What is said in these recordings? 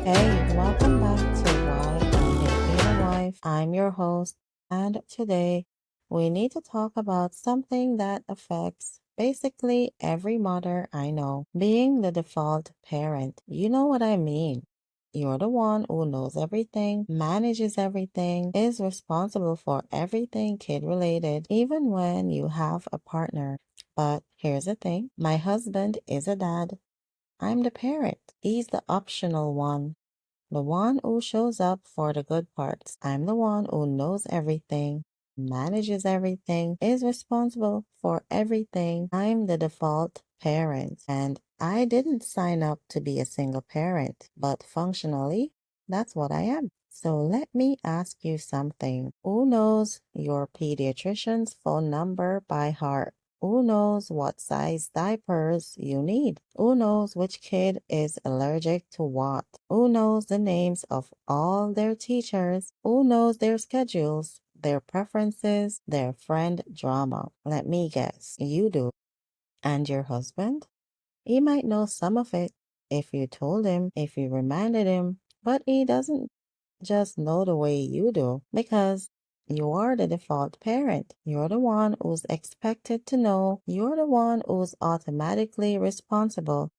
Hey, welcome back to Why I Hate Being a Wife. I'm your host, and today we need to talk about something that affects basically every mother I know, being the default parent. You know what I mean. You're the one who knows everything, manages everything, is responsible for everything kid related, even when you have a partner. But here's the thing, my husband is a dad. I'm the parent. He's the optional one. The one who shows up for the good parts. I'm the one who knows everything, manages everything, is responsible for everything. I'm the default parent. And I didn't sign up to be a single parent, but functionally, that's what I am. So let me ask you something. Who knows your pediatrician's phone number by heart? Who knows what size diapers you need? Who knows which kid is allergic to what? Who knows the names of all their teachers? Who knows their schedules, their preferences, their friend drama? Let me guess, you do. And your husband? He might know some of it if you told him, if you reminded him, but he doesn't just know the way you do because you are the default parent. You're the one who's expected to know. You're the one who's automatically responsible.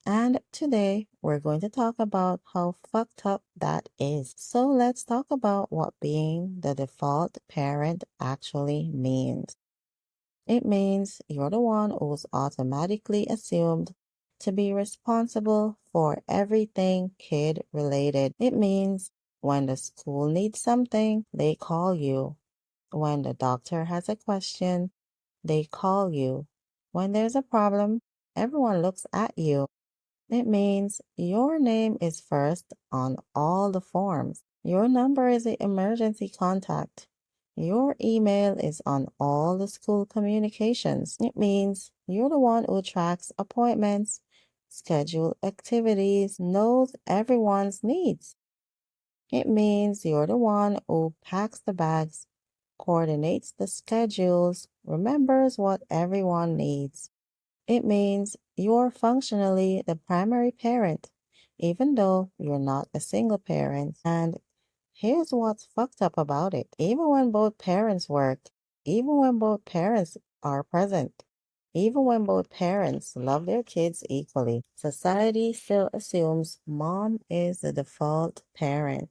And today we're going to talk about how fucked up that is. So let's talk about what being the default parent actually means. It means you're the one who's automatically assumed to be responsible for everything kid related. It means when the school needs something, they call you. When the doctor has a question, they call you. When there's a problem, everyone looks at you. It means your name is first on all the forms. Your number is the emergency contact. Your email is on all the school communications. It means you're the one who tracks appointments, schedule activities, knows everyone's needs. It means you're the one who packs the bags, coordinates the schedules, remembers what everyone needs. It means you're functionally the primary parent, even though you're not a single parent. And here's what's fucked up about it. Even when both parents work, even when both parents are present, even when both parents love their kids equally, society still assumes mom is the default parent.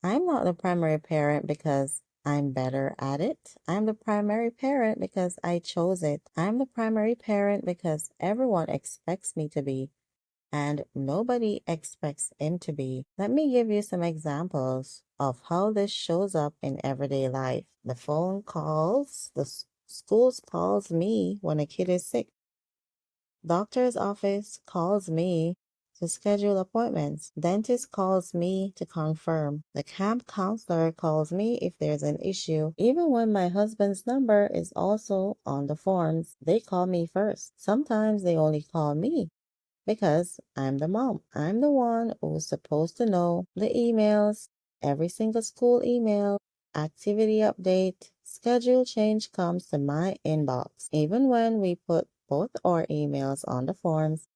I'm not the primary parent because I'm better at it. I'm the primary parent because I chose it. I'm the primary parent because everyone expects me to be, and nobody expects him to be. Let me give you some examples of how this shows up in everyday life. The phone calls, schools calls me when a kid is sick. Doctor's office calls me to schedule appointments. Dentist calls me to confirm. The camp counselor calls me if there's an issue. Even when my husband's number is also on the forms, they call me first. Sometimes they only call me because I'm the mom. I'm the one who's supposed to know the emails, every single school email, activity update, schedule change comes to my inbox. Even when we put both our emails on the forms,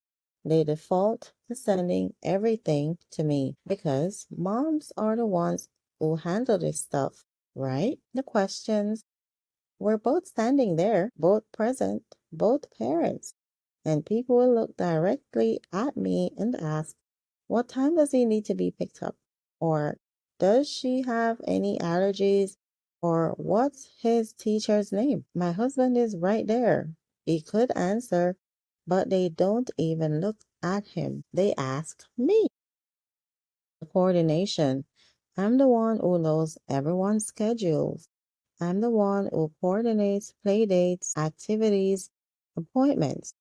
they default to sending everything to me because moms are the ones who handle this stuff, right? The questions, we're both standing there, both present, both parents. And people will look directly at me and ask, what time does he need to be picked up? Or does she have any allergies? Or what's his teacher's name? My husband is right there. He could answer, but they don't even look at him. They ask me. The coordination. I'm the one who knows everyone's schedules. I'm the one who coordinates play dates, activities, appointments.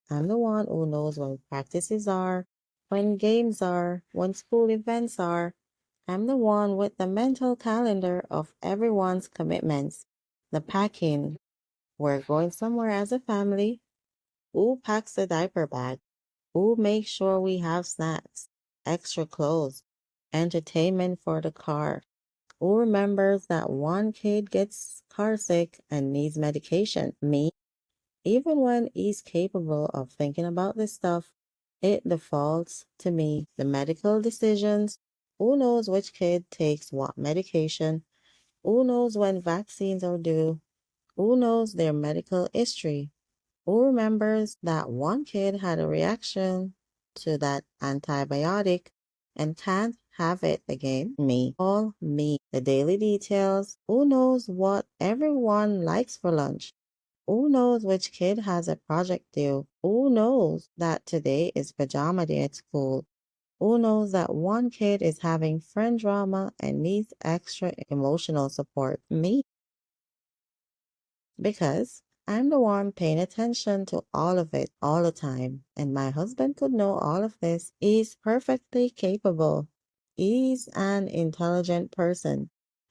I'm the one who knows when practices are, when games are, when school events are. I'm the one with the mental calendar of everyone's commitments. The packing. We're going somewhere as a family. Who packs the diaper bag? Who makes sure we have snacks, extra clothes, entertainment for the car? Who remembers that one kid gets car sick and needs medication? Me. Even when he's capable of thinking about this stuff, It defaults to me. The medical decisions. Who knows which kid takes what medication? Who knows when vaccines are due? Who knows their medical history? Who remembers that one kid had a reaction to that antibiotic and can't have it again? Me. All me. The daily details. Who knows what everyone likes for lunch? Who knows which kid has a project due? Who knows that today is pajama day at school? Who knows that one kid is having friend drama and needs extra emotional support? Me, because I'm the one paying attention to all of it all the time. And my husband could know all of this. He's perfectly capable. He's an intelligent person.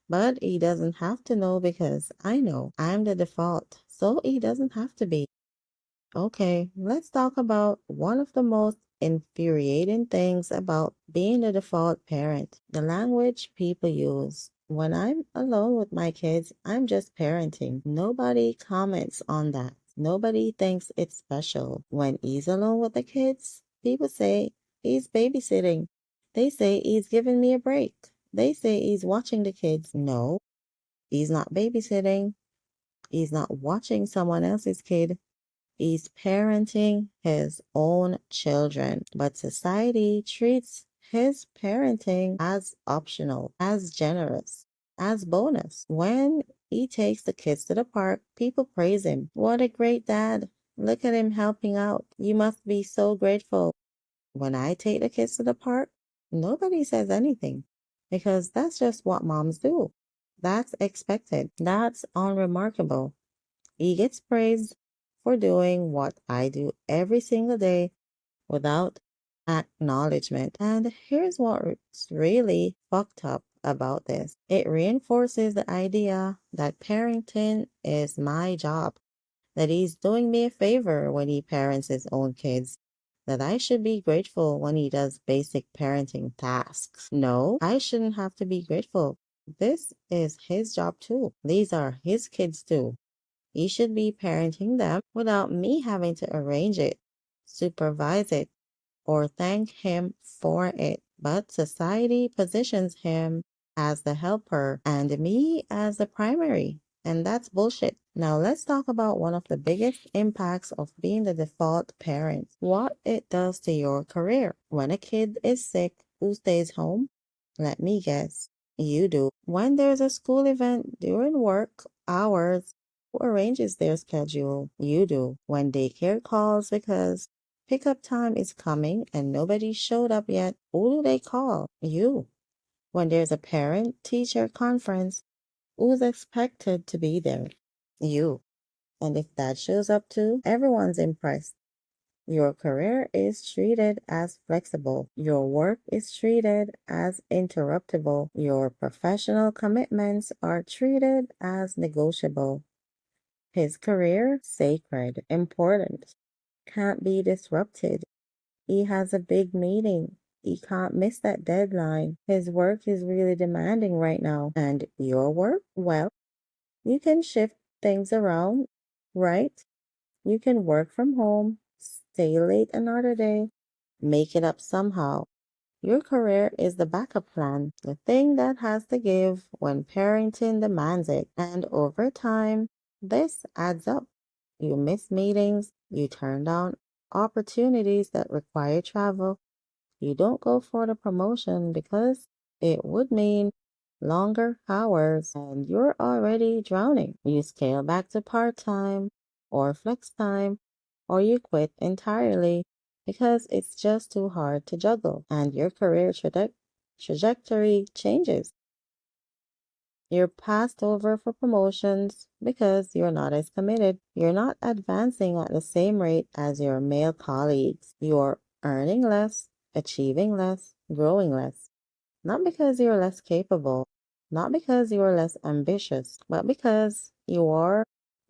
But he doesn't have to know because I know I'm the default. So he doesn't have to be. Okay, let's talk about one of the most infuriating things about being the default parent, the language people use. When I'm alone with my kids, I'm just parenting. Nobody comments on that. Nobody thinks it's special. When he's alone with the kids, people say he's babysitting. They say he's giving me a break. They say he's watching the kids. No, he's not babysitting. He's not watching someone else's kid. He's parenting his own children, but society treats his parenting as optional, as generous, as bonus. When he takes the kids to the park, people praise him. What a great dad. Look at him helping out. You must be so grateful. When I take the kids to the park, nobody says anything because that's just what moms do. That's expected. That's unremarkable. He gets praised for doing what I do every single day without acknowledgement. And here's what's really fucked up about this. It reinforces the idea that parenting is my job, that he's doing me a favor when he parents his own kids, that I should be grateful when he does basic parenting tasks. No, I shouldn't have to be grateful. This is his job too. These are his kids too. He should be parenting them without me having to arrange it, supervise it, or thank him for it. But society positions him as the helper and me as the primary. And that's bullshit. Now let's talk about one of the biggest impacts of being the default parent. What it does to your career. When a kid is sick, who stays home? Let me guess. You do. When there's a school event during work hours, who arranges their schedule? You do. When daycare calls because pickup time is coming and nobody showed up yet, who do they call? You. When there's a parent-teacher conference, who's expected to be there? You. And if dad shows up too, everyone's impressed. Your career is treated as flexible. Your work is treated as interruptible. Your professional commitments are treated as negotiable. His career, sacred, important, can't be disrupted. He has a big meeting. He can't miss that deadline. His work is really demanding right now. And your work? Well, you can shift things around, right? You can work from home, stay late another day, make it up somehow. Your career is the backup plan, the thing that has to give when parenting demands it. And over time, this adds up. You miss meetings, you turn down opportunities that require travel, you don't go for the promotion because it would mean longer hours and you're already drowning. You scale back to part-time or flex time, or you quit entirely because it's just too hard to juggle and your career trajectory changes. You're passed over for promotions because you're not as committed. You're not advancing at the same rate as your male colleagues. You're earning less, achieving less, growing less. Not because you're less capable, not because you're less ambitious, but because you are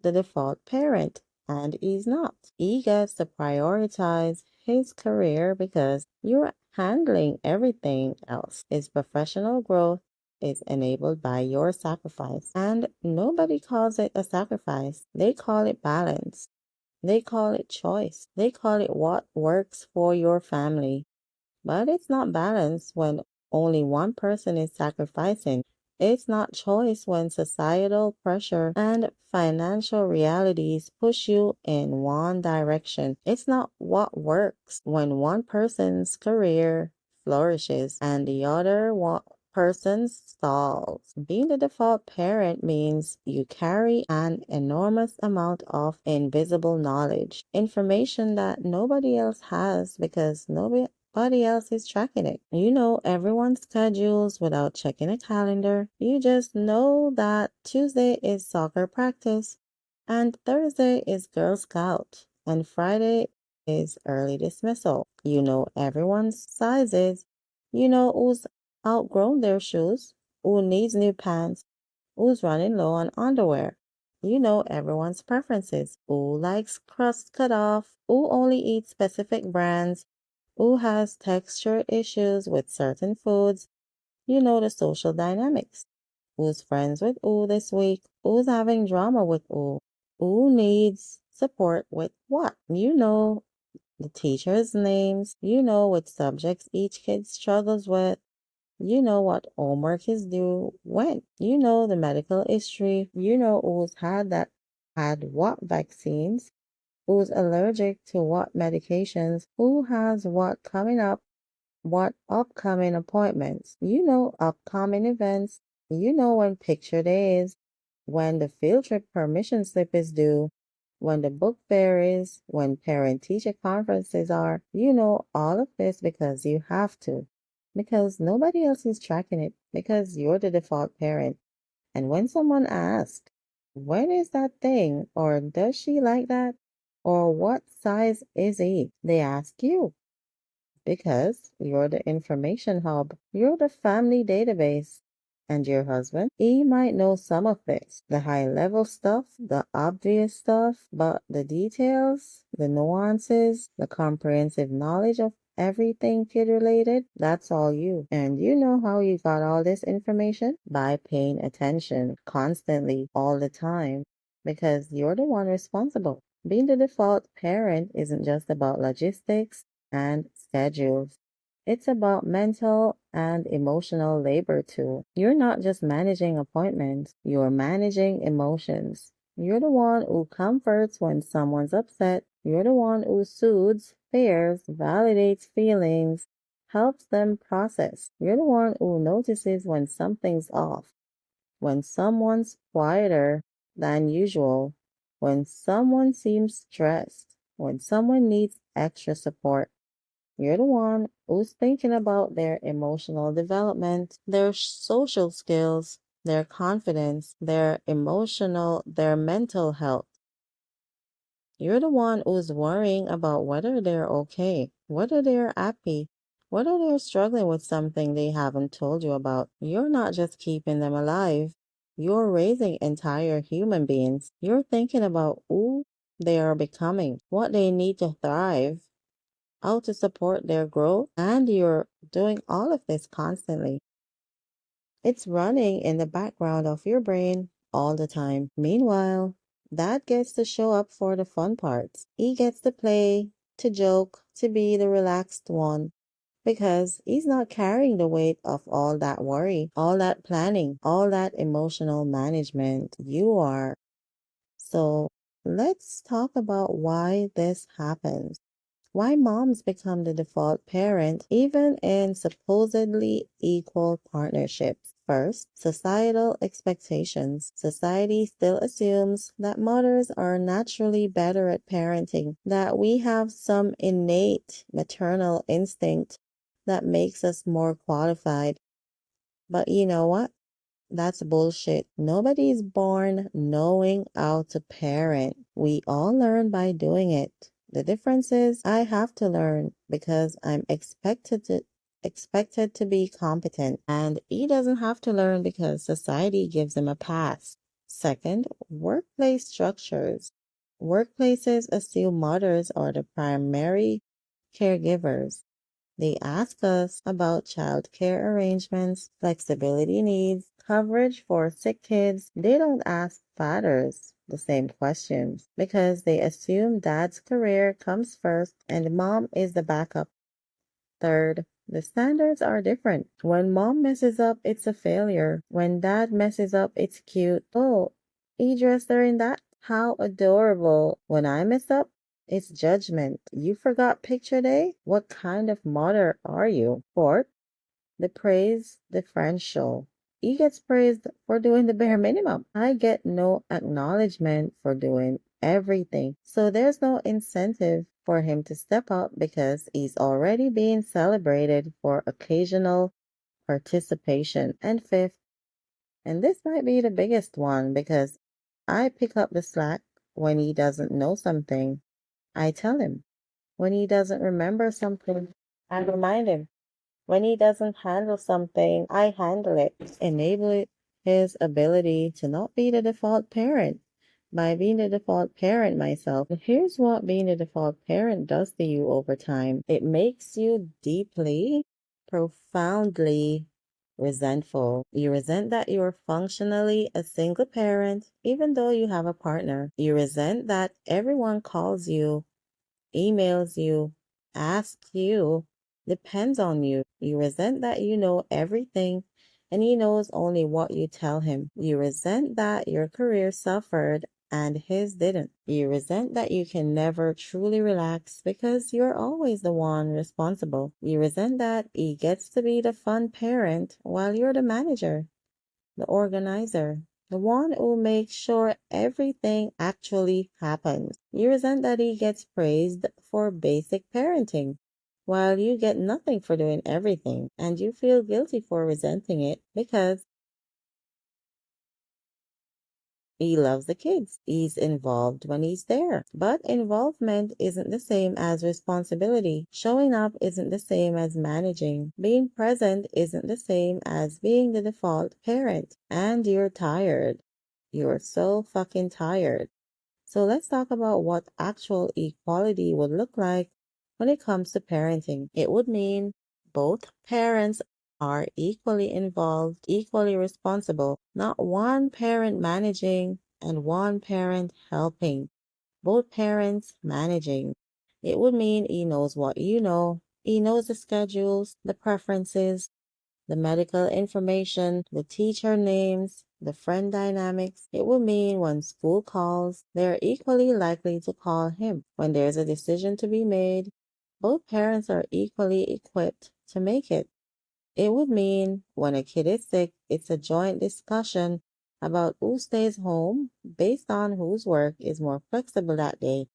the default parent and he's not. He gets to prioritize his career because you're handling everything else. His professional growth is enabled by your sacrifice. And nobody calls it a sacrifice. They call it balance. They call it choice. They call it what works for your family. But it's not balance when only one person is sacrificing. It's not choice when societal pressure and financial realities push you in one direction. It's not what works when one person's career flourishes and the other person stalls. Being the default parent means you carry an enormous amount of invisible knowledge, information that nobody else has because nobody else is tracking it. You know everyone's schedules without checking a calendar. You just know that Tuesday is soccer practice, and Thursday is Girl Scout, and Friday is early dismissal. You know everyone's sizes. You know who's outgrown their shoes, who needs new pants, who's running low on underwear. You know everyone's preferences. Who likes crust cut off, who only eats specific brands, who has texture issues with certain foods. You know the social dynamics. Who's friends with who this week? Who's having drama with who needs support with what? You know the teachers' names. You know what subjects each kid struggles with. You know what homework is due when. You know the medical history. You know who's had what vaccines, who's allergic to what medications, who has what coming up, what upcoming appointments. You know upcoming events. You know when picture day is, when the field trip permission slip is due, when the book fair is, when parent teacher conferences are. You know all of this because you have to. Because nobody else is tracking it. Because you're the default parent. And when someone asks, when is that thing? Or does she like that? Or what size is he? They ask you because you're the information hub, you're the family database. And your husband, he might know some of this, the high level stuff, the obvious stuff, but the details, the nuances, the comprehensive knowledge of everything kid related, that's all you. And you know how you got all this information? By paying attention constantly, all the time, because you're the one responsible. Being the default parent isn't just about logistics and schedules. It's about mental and emotional labor too. You're not just managing appointments, you're managing emotions. You're the one who comforts when someone's upset. You're the one who soothes, spares, validates feelings, helps them process. You're the one who notices when something's off, when someone's quieter than usual, when someone seems stressed, when someone needs extra support. You're the one who's thinking about their emotional development, their social skills, their confidence, their mental health. You're the one who's worrying about whether they're okay, whether they're happy, whether they're struggling with something they haven't told you about. You're not just keeping them alive. You're raising entire human beings. You're thinking about who they are becoming, what they need to thrive, how to support their growth, and you're doing all of this constantly. It's running in the background of your brain all the time. Meanwhile, dad gets to show up for the fun parts. He gets to play, to joke, to be the relaxed one because he's not carrying the weight of all that worry, all that planning, all that emotional management. You are. So let's talk about why this happens. Why moms become the default parent even in supposedly equal partnerships. First, societal expectations. Society still assumes that mothers are naturally better at parenting, that we have some innate maternal instinct that makes us more qualified. But you know what? That's bullshit. Nobody's born knowing how to parent. We all learn by doing it. The difference is I have to learn because I'm expected to be competent, and he doesn't have to learn because society gives him a pass. Second, workplace structures. Workplaces assume mothers are the primary caregivers. They ask us about childcare arrangements, flexibility needs, coverage for sick kids. They don't ask fathers. the same questions because they assume dad's career comes first and mom is the backup. Third, the standards are different. When mom messes up, it's a failure. When dad messes up, it's cute. Oh, he dressed her in that? How adorable. When I mess up, it's judgment. You forgot picture day? What kind of mother are you? Fourth, the praise differential. He gets praised for doing the bare minimum. I get no acknowledgement for doing everything. So there's no incentive for him to step up because he's already being celebrated for occasional participation. And fifth, and this might be the biggest one because I pick up the slack when he doesn't know something. I tell him. When he doesn't remember something, I remind him. When he doesn't handle something, I handle it. Enable his ability to not be the default parent by being the default parent myself. And here's what being the default parent does to you over time. It makes you deeply, profoundly resentful. You resent that you're functionally a single parent, even though you have a partner. You resent that everyone calls you, emails you, asks you, depends on you. You resent that you know everything and he knows only what you tell him. You resent that your career suffered and his didn't. You resent that you can never truly relax because you're always the one responsible. You resent that he gets to be the fun parent while you're the manager, the organizer, the one who makes sure everything actually happens. You resent that he gets praised for basic parenting, while you get nothing for doing everything, and you feel guilty for resenting it because he loves the kids. He's involved when he's there. But involvement isn't the same as responsibility. Showing up isn't the same as managing. Being present isn't the same as being the default parent. And you're tired. You're so fucking tired. So let's talk about what actual equality would look like when it comes to parenting. It would mean both parents are equally involved, equally responsible, not one parent managing and one parent helping, both parents managing. It would mean he knows what you know, he knows the schedules, the preferences, the medical information, the teacher names, the friend dynamics. It will mean when school calls, they're equally likely to call him. When there's a decision to be made, both parents are equally equipped to make it. It would mean when a kid is sick, it's a joint discussion about who stays home based on whose work is more flexible that day,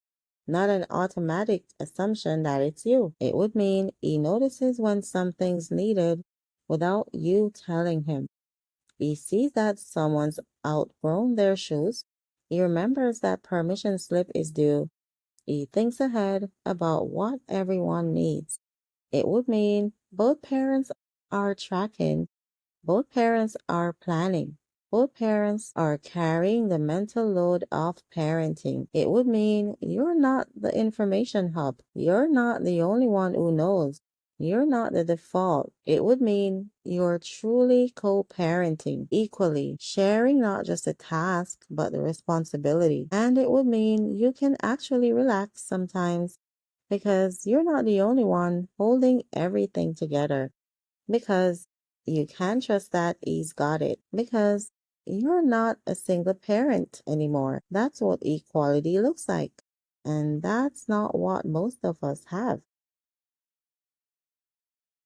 not an automatic assumption that it's you. It would mean he notices when something's needed without you telling him. He sees that someone's outgrown their shoes. He remembers that permission slip is due. He thinks ahead about what everyone needs. It would mean both parents are tracking, both parents are planning. Both parents are carrying the mental load of parenting. It would mean you're not the information hub. You're not the only one who knows. You're not the default. It would mean you're truly co-parenting equally, sharing not just the task, but the responsibility. And it would mean you can actually relax sometimes because you're not the only one holding everything together because you can trust that he's got it because you're not a single parent anymore. That's what equality looks like. And that's not what most of us have.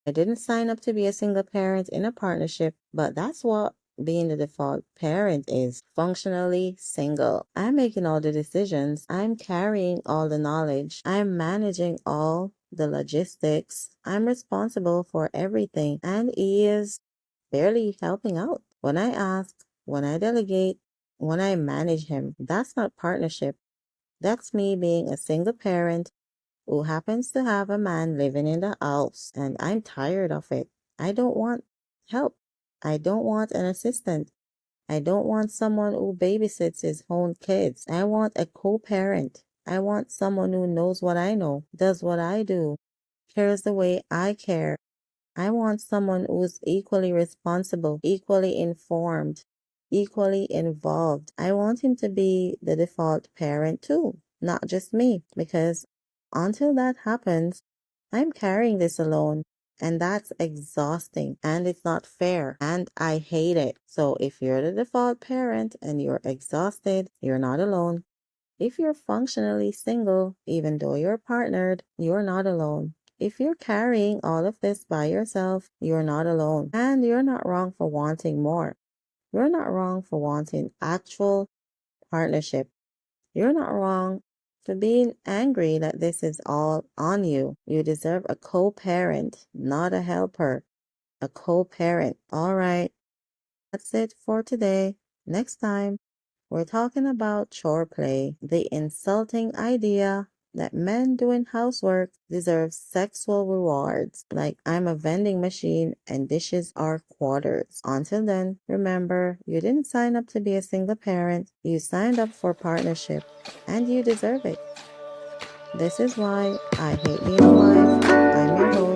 I didn't sign up to be a single parent in a partnership, but that's what being the default parent is. Functionally single. I'm making all the decisions. I'm carrying all the knowledge. I'm managing all the logistics. I'm responsible for everything. And he is barely helping out. When I ask, when I delegate, when I manage him, that's not partnership. That's me being a single parent who happens to have a man living in the house, and I'm tired of it. I don't want help. I don't want an assistant. I don't want someone who babysits his own kids. I want a co-parent. I want someone who knows what I know, does what I do, cares the way I care. I want someone who's equally responsible, equally informed, equally involved. I want him to be the default parent too, not just me, because until that happens, I'm carrying this alone. And that's exhausting and it's not fair and I hate it. So if you're the default parent and you're exhausted, you're not alone. If you're functionally single, even though you're partnered, you're not alone. If you're carrying all of this by yourself, you're not alone. And you're not wrong for wanting more. You're not wrong for wanting actual partnership. You're not wrong for being angry that this is all on you. You deserve a co-parent, not a helper. A co-parent. All right. That's it for today. Next time, we're talking about chore play, the insulting idea that men doing housework deserve sexual rewards, like I'm a vending machine and dishes are quarters. Until then, remember, you didn't sign up to be a single parent, you signed up for partnership, and you deserve it. This is why I hate being a wife. I'm your host.